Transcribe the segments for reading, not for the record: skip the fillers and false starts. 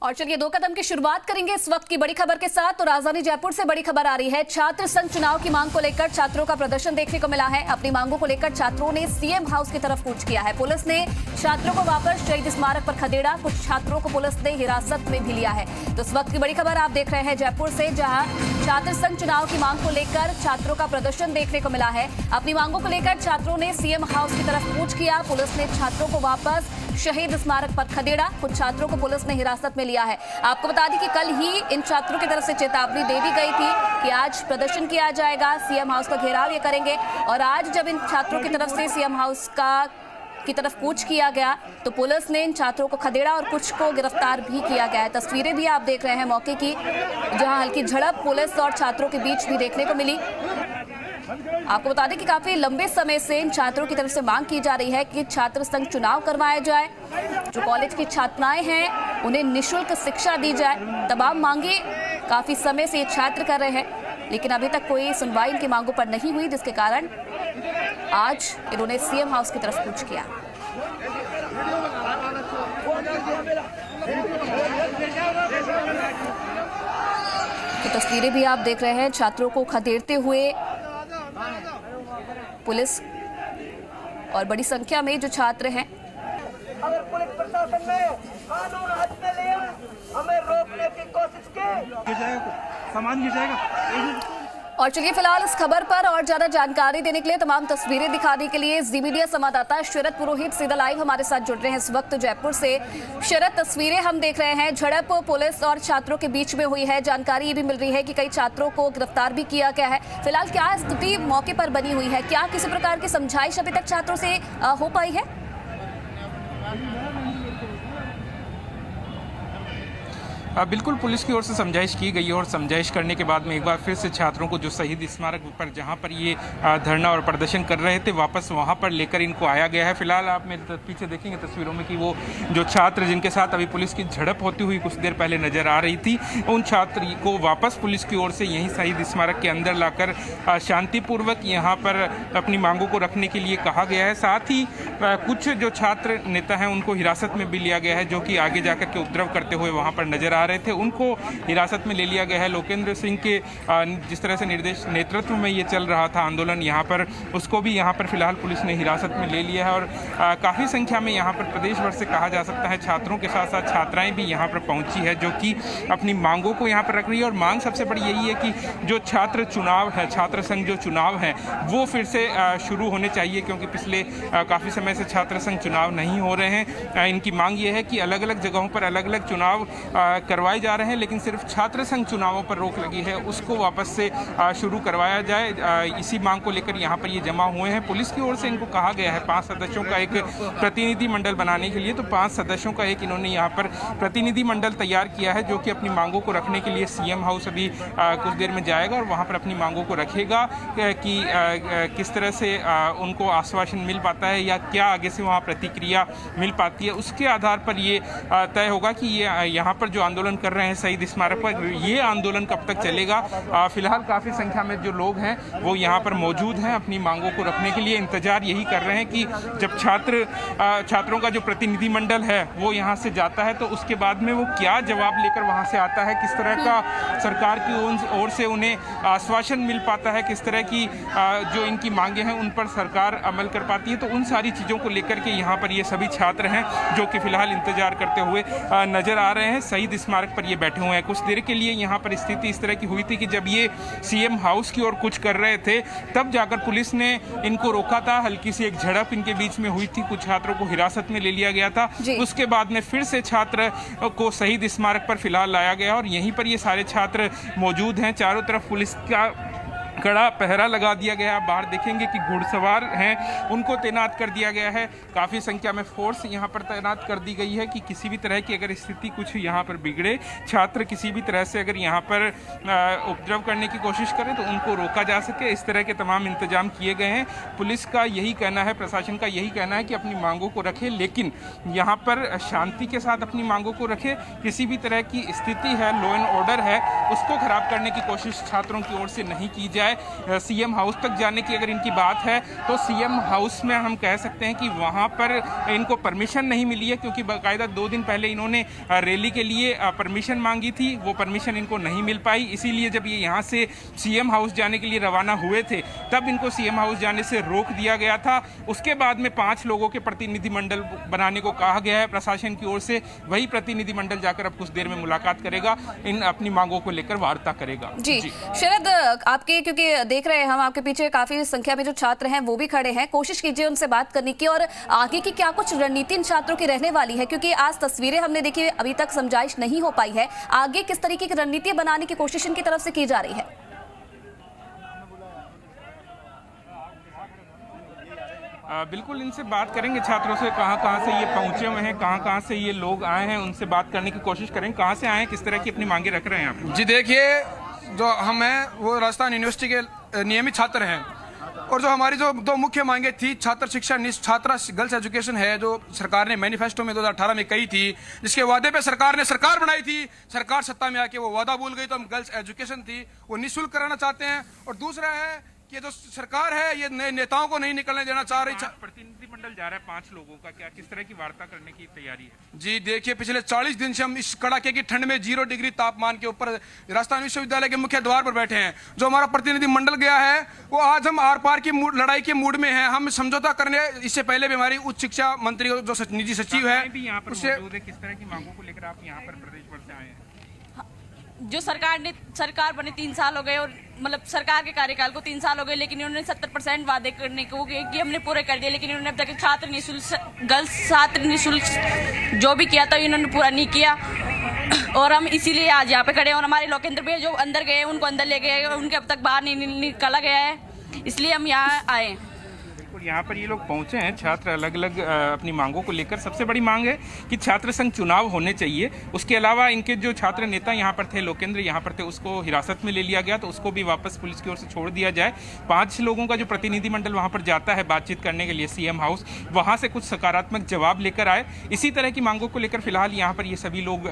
और चलिए दो कदम की शुरुआत करेंगे इस वक्त की बड़ी खबर के साथ। तो राजधानी जयपुर से बड़ी खबर आ रही है। छात्र संघ चुनाव की मांग को लेकर छात्रों का प्रदर्शन देखने को मिला है। अपनी मांगों को लेकर छात्रों ने सीएम हाउस की तरफ कूच किया है। पुलिस ने छात्रों को वापस शहीद स्मारक पर खदेड़ा। कुछ छात्रों को पुलिस ने हिरासत में भी लिया है। तो इस वक्त की बड़ी खबर आप देख रहे हैं जयपुर से, जहां छात्र संघ चुनाव की मांग को लेकर छात्रों का प्रदर्शन देखने को मिला है। अपनी मांगों को लेकर छात्रों ने सीएम हाउस की तरफ कूच किया। पुलिस ने छात्रों को वापस शहीद स्मारक पर खदेड़ा। कुछ छात्रों को पुलिस ने हिरासत में लिया है। आपको बता दें कि कल ही इन छात्रों की तरफ से चेतावनी दे दी गई थी कि आज प्रदर्शन किया जाएगा, सीएम हाउस का घेराव ये करेंगे। और आज जब इन छात्रों की तरफ से सीएम हाउस की तरफ कूच किया गया तो पुलिस ने इन छात्रों को खदेड़ा और कुछ को गिरफ्तार भी किया गया है। तस्वीरें भी आप देख रहे हैं मौके की, जहां हल्की झड़प पुलिस और छात्रों के बीच भी देखने को मिली। आपको बता दें कि काफी लंबे समय से इन छात्रों की तरफ से मांग की जा रही है कि छात्र संघ चुनाव करवाया जाए। जो कॉलेज की छात्राएं हैं उन्हें निःशुल्क शिक्षा दी जाए। तमाम मांगे काफी समय से ये छात्र कर रहे हैं, लेकिन अभी तक कोई सुनवाई इनकी मांगों पर नहीं हुई, जिसके कारण आज इन्होंने सीएम हाउस की तरफ कूच किया। तो तस्वीरें भी आप देख रहे हैं छात्रों को खदेड़ते हुए पुलिस और बड़ी संख्या में जो छात्र हैं। अगर पुलिस प्रशासन ने कानून हाथ में लिया, हमें रोकने की कोशिश की, सामान गिर जाएगा। और चलिए फिलहाल इस खबर पर और ज्यादा जानकारी देने के लिए, तमाम तस्वीरें दिखाने के लिए जी मीडिया संवाददाता शरद पुरोहित सीधा लाइव हमारे साथ जुड़ रहे हैं इस वक्त जयपुर से। शरद, तस्वीरें हम देख रहे हैं, झड़प पुलिस और छात्रों के बीच में हुई है। जानकारी ये भी मिल रही है कि कई छात्रों को गिरफ्तार भी किया गया है। फिलहाल क्या स्थिति मौके पर बनी हुई है? क्या किसी प्रकार की समझाइश अभी तक छात्रों से हो पाई है? बिल्कुल, पुलिस की ओर से समझाइश की गई है और समझाइश करने के बाद में एक बार फिर से छात्रों को जो शहीद स्मारक पर जहां पर ये धरना और प्रदर्शन कर रहे थे वापस वहां पर लेकर इनको आया गया है। फिलहाल आप मेरे पीछे देखेंगे तस्वीरों में कि वो जो छात्र जिनके साथ अभी पुलिस की झड़प होती हुई कुछ देर पहले नजर आ रही थी, उन छात्र को वापस पुलिस की ओर से यहीं शहीद स्मारक के अंदर लाकर शांतिपूर्वक यहाँ पर अपनी मांगों को रखने के लिए कहा गया है। साथ ही कुछ जो छात्र नेता हैं उनको हिरासत में भी लिया गया है, जो कि आगे जाकर के उपद्रव करते हुए वहाँ पर नजर रहे थे, उनको हिरासत में ले लिया गया है। लोकेंद्र सिंह के जिस तरह से नेतृत्व में ये चल रहा था आंदोलन यहाँ पर, उसको भी यहाँ पर फिलहाल पुलिस ने हिरासत में ले लिया है। और काफ़ी संख्या में यहाँ पर प्रदेश भर से कहा जा सकता है छात्रों के साथ साथ छात्राएं भी यहाँ पर पहुँची है, जो कि अपनी मांगों को यहाँ पर रख रही है। और मांग सबसे बड़ी यही है कि जो छात्र चुनाव है, छात्र संघ जो चुनाव है वो फिर से शुरू होने चाहिए, क्योंकि पिछले काफ़ी समय से छात्र संघ चुनाव नहीं हो रहे हैं। इनकी मांग ये है कि अलग अलग जगहों पर अलग अलग चुनाव करवाए जा रहे हैं, लेकिन सिर्फ छात्र संघ चुनावों पर रोक लगी है, उसको वापस से शुरू करवाया जाए। इसी मांग को लेकर यहाँ पर ये जमा हुए हैं। पुलिस की ओर से इनको कहा गया है 5 सदस्यों का एक प्रतिनिधि मंडल बनाने के लिए, तो 5 सदस्यों का एक इन्होंने यहाँ पर प्रतिनिधि मंडल तैयार किया है, जो कि अपनी मांगों को रखने के लिए सीएम हाउस अभी कुछ देर में जाएगा और वहाँ पर अपनी मांगों को रखेगा कि किस तरह से उनको आश्वासन मिल पाता है या क्या आगे से वहाँ प्रतिक्रिया मिल पाती है। उसके आधार पर ये तय होगा कि ये यहाँ पर जो आंदोलन कर रहे हैं शहीद स्मारक पर, ये आंदोलन कब तक चलेगा। फिलहाल काफ़ी संख्या में जो लोग हैं वो यहाँ पर मौजूद हैं, अपनी मांगों को रखने के लिए इंतजार यही कर रहे हैं कि जब छात्रों का जो प्रतिनिधिमंडल है वो यहाँ से जाता है तो उसके बाद में वो क्या जवाब लेकर वहाँ से आता है, किस तरह का सरकार की ओर से उन्हें आश्वासन मिल पाता है, किस तरह की जो इनकी मांगे हैं उन पर सरकार अमल कर पाती है। तो उन सारी चीज़ों को लेकर के यहाँ पर ये सभी छात्र हैं जो कि फिलहाल इंतजार करते हुए नजर आ रहे हैं। शहीद स्मारक पर ये बैठे हुए हैं। कुछ देर के लिए यहाँ पर स्थिति इस तरह की हुई थी कि जब ये सीएम हाउस की ओर कुछ कर रहे थे तब जाकर पुलिस ने इनको रोका था। हल्की सी एक झड़प इनके बीच में हुई थी, कुछ छात्रों को हिरासत में ले लिया गया था। उसके बाद में फिर से छात्र को शहीद स्मारक पर फिलहाल लाया गया और यहीं पर ये सारे छात्र मौजूद हैं। चारों तरफ पुलिस का कड़ा पहरा लगा दिया गया। आप बाहर देखेंगे कि घुड़सवार हैं, उनको तैनात कर दिया गया है। काफ़ी संख्या में फोर्स यहाँ पर तैनात कर दी गई है कि किसी भी तरह की अगर स्थिति कुछ यहाँ पर बिगड़े, छात्र किसी भी तरह से अगर यहाँ पर उपद्रव करने की कोशिश करें तो उनको रोका जा सके। इस तरह के तमाम इंतजाम किए गए हैं। पुलिस का यही कहना है, प्रशासन का यही कहना है कि अपनी मांगों को रखे, लेकिन यहाँ पर शांति के साथ अपनी मांगों को रखे। किसी भी तरह की स्थिति है, लॉ एंड ऑर्डर है, उसको खराब करने की कोशिश छात्रों की ओर से नहीं की जाए। जाए। सीएम हाउस तक जाने की अगर इनकी बात है तो सीएम हाउस में हम कह सकते हैं कि वहाँ पर इनको परमिशन नहीं मिली है, क्योंकि बाकायदा 2 दिन पहले इन्होंने रैली के लिए परमिशन मांगी थी, वो परमिशन इनको नहीं मिल पाई। इसीलिए जब ये यहाँ से सीएम हाउस जाने के लिए रवाना हुए थे तब इनको सीएम हाउस जाने से रोक दिया गया था। उसके बाद में 5 लोगों के प्रतिनिधिमंडल बनाने को कहा गया है प्रशासन की ओर से। वही प्रतिनिधिमंडल जाकर अब कुछ देर में मुलाकात करेगा, इन अपनी मांगों को लेकर वार्ता करेगा। जी शरद, आपके क्योंकि देख रहे हैं हम आपके पीछे काफी संख्या में जो छात्र हैं वो भी खड़े हैं, कोशिश कीजिए उनसे बात करने की और आगे की क्या कुछ रणनीति इन छात्रों की रहने वाली है, क्योंकि आज तस्वीरें हमने देखी, अभी तक समझाइश नहीं हो पाई है। आगे किस तरीके की रणनीति बनाने की कोशिश इनकी तरफ से की जा रही है? बिल्कुल इनसे बात करेंगे, छात्रों से कहाँ से ये पहुंचे हुए हैं, कहाँ से ये लोग आए हैं, उनसे बात करने की कोशिश करेंगे। कहाँ से आए हैं, किस तरह की अपनी मांगे रख रहे हैं आप? जी देखिए, जो हम हैं वो राजस्थान यूनिवर्सिटी के नियमित छात्र हैं, और जो हमारी जो 2 मुख्य मांगे थी, छात्र शिक्षा छात्रा गर्ल्स एजुकेशन है, जो सरकार ने मैनिफेस्टो में 2018 में कही थी, जिसके वादे पे सरकार ने सरकार बनाई थी, सरकार सत्ता में आके वो वादा भूल गई। तो हम गर्ल्स एजुकेशन थी वो निःशुल्क कराना चाहते हैं। और दूसरा है कि जो सरकार है ये नए नेताओं को नहीं निकलने देना चाह रही। प्रतिनिधिमंडल जा रहा है 5 लोगों का, क्या किस तरह की वार्ता करने की तैयारी है? जी देखिए, पिछले 40 दिन से हम इस कड़ाके की ठंड में 0 डिग्री तापमान के ऊपर राजस्थान विश्वविद्यालय के मुख्य द्वार पर बैठे हैं। जो हमारा प्रतिनिधिमंडल गया है वो आज हम आर पार की लड़ाई के मूड में हैं। हम समझौता करने, इससे पहले भी हमारी उच्च शिक्षा मंत्री जो निजी सचिव है उससे किस तरह की मांगों को लेकर आप यहाँ पर प्रदेश भर से आए हैं? जो सरकार बने 3 साल हो गए, और मतलब सरकार के कार्यकाल को 3 साल हो गए, लेकिन इन्होंने 70% वादे करने को कि हमने पूरे कर दिए, लेकिन इन्होंने अब तक छात्र निःशुल्क गर्ल्स छात्र निःशुल्क जो भी किया था इन्होंने पूरा नहीं किया। और हम इसीलिए आज यहाँ पे खड़े हैं। और हमारे लोकेंद्र भैया जो अंदर गए उनको अंदर ले गए, उनके अब तक बाहर नहीं निकाला गया है, इसलिए हम यहाँ आए। यहाँ पर ये लोग पहुंचे हैं, छात्र अलग अलग अपनी मांगों को लेकर। सबसे बड़ी मांग है कि छात्र संघ चुनाव होने चाहिए। उसके अलावा इनके जो छात्र नेता यहाँ पर थे, लोकेंद्र यहाँ पर थे, उसको हिरासत में ले लिया गया, तो उसको भी वापस पुलिस की ओर से छोड़ दिया जाए। 5 लोगों का जो प्रतिनिधिमंडल वहाँ पर जाता है बातचीत करने के लिए सीएम हाउस, वहाँ से कुछ सकारात्मक जवाब लेकर आए। इसी तरह की मांगों को लेकर फिलहाल यहाँ पर ये सभी लोग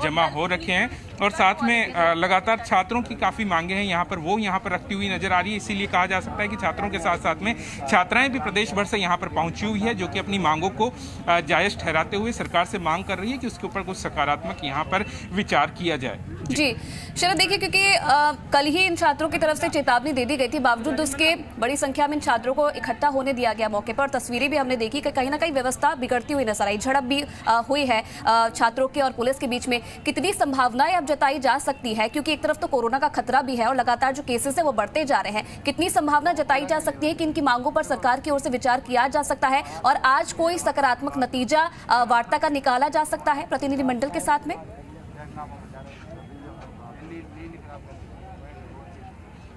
जमा हो रखे हैं, और साथ में लगातार छात्रों की काफ़ी मांगे हैं यहाँ पर, वो यहाँ पर रखती हुई नजर आ रही है। इसीलिए कहा जा सकता है कि छात्रों के साथ साथ में छात्राएं भी प्रदेश भर से यहाँ पर पहुंची हुई है, जो कि अपनी मांगों को जायज ठहराते हुए सरकार से मांग कर रही है कि उसके ऊपर कुछ सकारात्मक यहाँ पर विचार किया जाए। जी शरद, देखिए क्योंकि कल ही इन छात्रों की तरफ से चेतावनी दे दी गई थी, बावजूद उसके बड़ी संख्या में इन छात्रों को इकट्ठा होने दिया गया मौके पर। तस्वीरें भी हमने देखी कि कहीं ना कहीं व्यवस्था बिगड़ती हुई नजर आई, झड़प भी हुई है छात्रों के और पुलिस के बीच में। कितनी संभावनाएं अब जताई जा सकती है, क्योंकि एक तरफ तो कोरोना का खतरा भी है और लगातार जो केसेस है वो बढ़ते जा रहे हैं, कितनी संभावना जताई जा सकती है कि इनकी मांगों पर सरकार की ओर से विचार किया जा सकता है और आज कोई सकारात्मक नतीजा वार्ता का निकाला जा सकता है प्रतिनिधिमंडल के साथ में?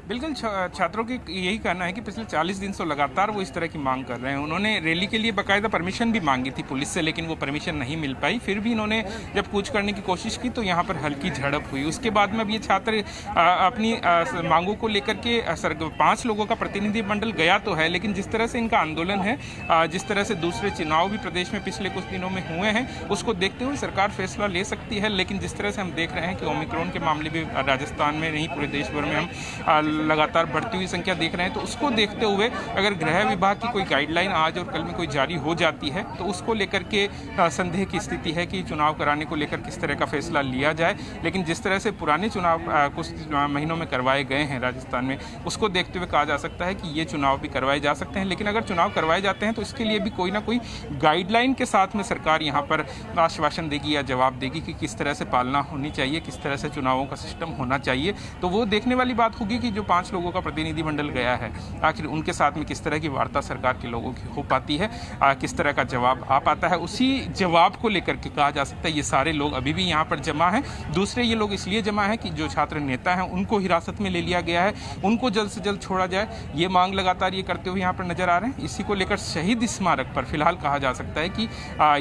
बिल्कुल, छात्रों की यही कहना है कि पिछले 40 दिन से लगातार वो इस तरह की मांग कर रहे हैं। उन्होंने रैली के लिए बाकायदा परमिशन भी मांगी थी पुलिस से, लेकिन वो परमिशन नहीं मिल पाई। फिर भी इन्होंने जब कूच करने की कोशिश की तो यहाँ पर हल्की झड़प हुई। उसके बाद में अब ये छात्र अपनी मांगों को लेकर के 5 लोगों का प्रतिनिधिमंडल गया तो है, लेकिन जिस तरह से इनका आंदोलन है, जिस तरह से दूसरे चुनाव भी प्रदेश में पिछले कुछ दिनों में हुए हैं, उसको देखते हुए सरकार फैसला ले सकती है। लेकिन जिस तरह से हम देख रहे हैं कि ओमिक्रॉन के मामले भी राजस्थान में नहीं पूरे देश भर में हम लगातार बढ़ती हुई संख्या देख रहे हैं, तो उसको देखते हुए अगर गृह विभाग की कोई गाइडलाइन आज और कल में कोई जारी हो जाती है तो उसको लेकर के संदेह की स्थिति है कि चुनाव कराने को लेकर किस तरह का फैसला लिया जाए। लेकिन जिस तरह से पुराने चुनाव कुछ महीनों में करवाए गए हैं राजस्थान में, उसको देखते हुए कहा जा सकता है कि ये चुनाव भी करवाए जा सकते हैं। लेकिन अगर चुनाव करवाए जाते हैं तो इसके लिए भी कोई ना कोई गाइडलाइन के साथ में सरकार यहाँ पर आश्वासन देगी या जवाब देगी कि किस तरह से पालना होनी चाहिए, किस तरह से चुनावों का सिस्टम होना चाहिए। तो वो देखने वाली बात होगी कि जो 5 लोगों का प्रतिनिधिमंडल गया है, आखिर उनके साथ में किस तरह की वार्ता सरकार के लोगों की हो पाती है, किस तरह का जवाब आ पाता है। उसी जवाब को लेकर के कहा जा सकता है ये सारे लोग अभी भी यहाँ पर जमा हैं। दूसरे ये लोग इसलिए जमा हैं कि जो छात्र नेता हैं उनको हिरासत में ले लिया गया है, उनको जल्द से जल्द छोड़ा जाए, ये मांग लगातार ये करते हुए यहाँ पर नजर आ रहे हैं। इसी को लेकर शहीद स्मारक पर फिलहाल कहा जा सकता है कि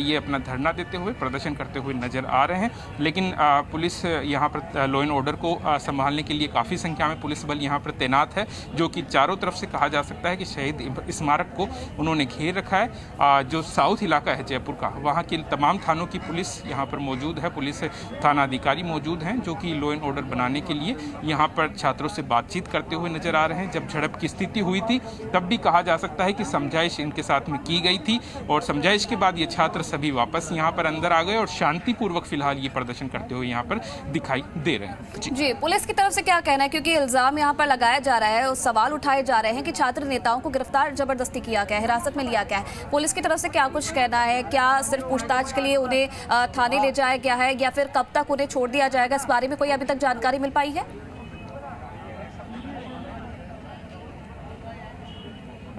ये अपना धरना देते हुए, प्रदर्शन करते हुए नजर आ रहे हैं। लेकिन पुलिस यहाँ पर लॉ एंड ऑर्डर को संभालने के लिए काफ़ी संख्या में पुलिस बल यहाँ यहाँ पर तैनात है, जो कि चारों तरफ से कहा जा सकता है कि शहीद स्मारक को उन्होंने घेर रखा है। जो साउथ इलाका है जयपुर का, वहाँ की तमाम थानों की पुलिस यहाँ पर मौजूद है, पुलिस थाना अधिकारी मौजूद हैं, जो कि लॉ एंड ऑर्डर बनाने के लिए यहाँ पर छात्रों से बातचीत करते हुए नजर आ रहे हैं। जब झड़प की स्थिति हुई थी तब भी कहा जा सकता है कि समझाइश इनके साथ में की गई थी, और समझाइश के बाद ये छात्र सभी वापस यहाँ पर अंदर आ गए और शांतिपूर्वक फिलहाल ये प्रदर्शन करते हुए यहाँ पर दिखाई दे रहे हैं। जी, पुलिस की तरफ से क्या कहना है, क्योंकि इल्जाम यहाँ पर लगाया जा रहा है और सवाल उठाए जा रहे हैं कि छात्र नेताओं को गिरफ्तार जबरदस्ती किया गया है, हिरासत में लिया गया है। पुलिस की तरफ से क्या कुछ कहना है? क्या सिर्फ पूछताछ के लिए उन्हें थाने ले जाया गया है या फिर कब तक उन्हें छोड़ दिया जाएगा? इस बारे में कोई अभी तक जानकारी मिल पाई है?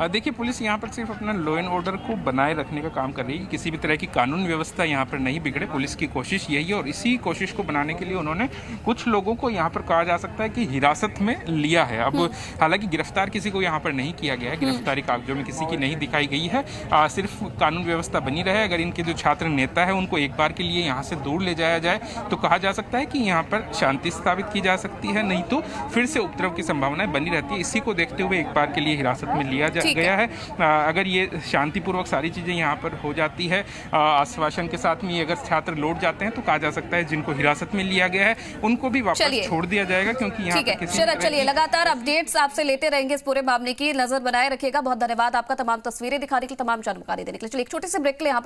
देखिए, पुलिस यहाँ पर सिर्फ अपना लॉ एंड ऑर्डर को बनाए रखने का काम कर रही है, किसी भी तरह की कानून व्यवस्था यहाँ पर नहीं बिगड़े। पुलिस की कोशिश यही है और इसी कोशिश को बनाने के लिए उन्होंने कुछ लोगों को यहाँ पर कहा जा सकता है कि हिरासत में लिया है। अब हालांकि गिरफ्तार किसी को यहाँ पर नहीं किया गया है, गिरफ्तारी कागजों में किसी की नहीं दिखाई गई है। सिर्फ कानून व्यवस्था बनी रहे। अगर इनके जो छात्र नेता है उनको एक बार के लिए यहाँ से दूर ले जाया जाए तो कहा जा सकता है कि यहाँ पर शांति स्थापित की जा सकती है, नहीं तो फिर से उपद्रव की संभावनाएं बनी रहती है। इसी को देखते हुए एक बार के लिए हिरासत में लिया गया है। अगर ये शांतिपूर्वक सारी चीजें यहाँ पर हो जाती है, आश्वासन के साथ में ये अगर छात्र लौट जाते हैं तो कहा जा सकता है जिनको हिरासत में लिया गया है उनको भी वापस छोड़ दिया जाएगा, क्योंकि यहाँ पर किसी शरद, चलिए लगातार अपडेट्स आपसे लेते रहेंगे, इस पूरे मामले की नजर बनाए रखिएगा। बहुत धन्यवाद आपका तमाम तस्वीरें दिखाने के लिए, तमाम जानकारी देने के लिए। चलिए एक छोटे से ब्रेक के लिए यहाँ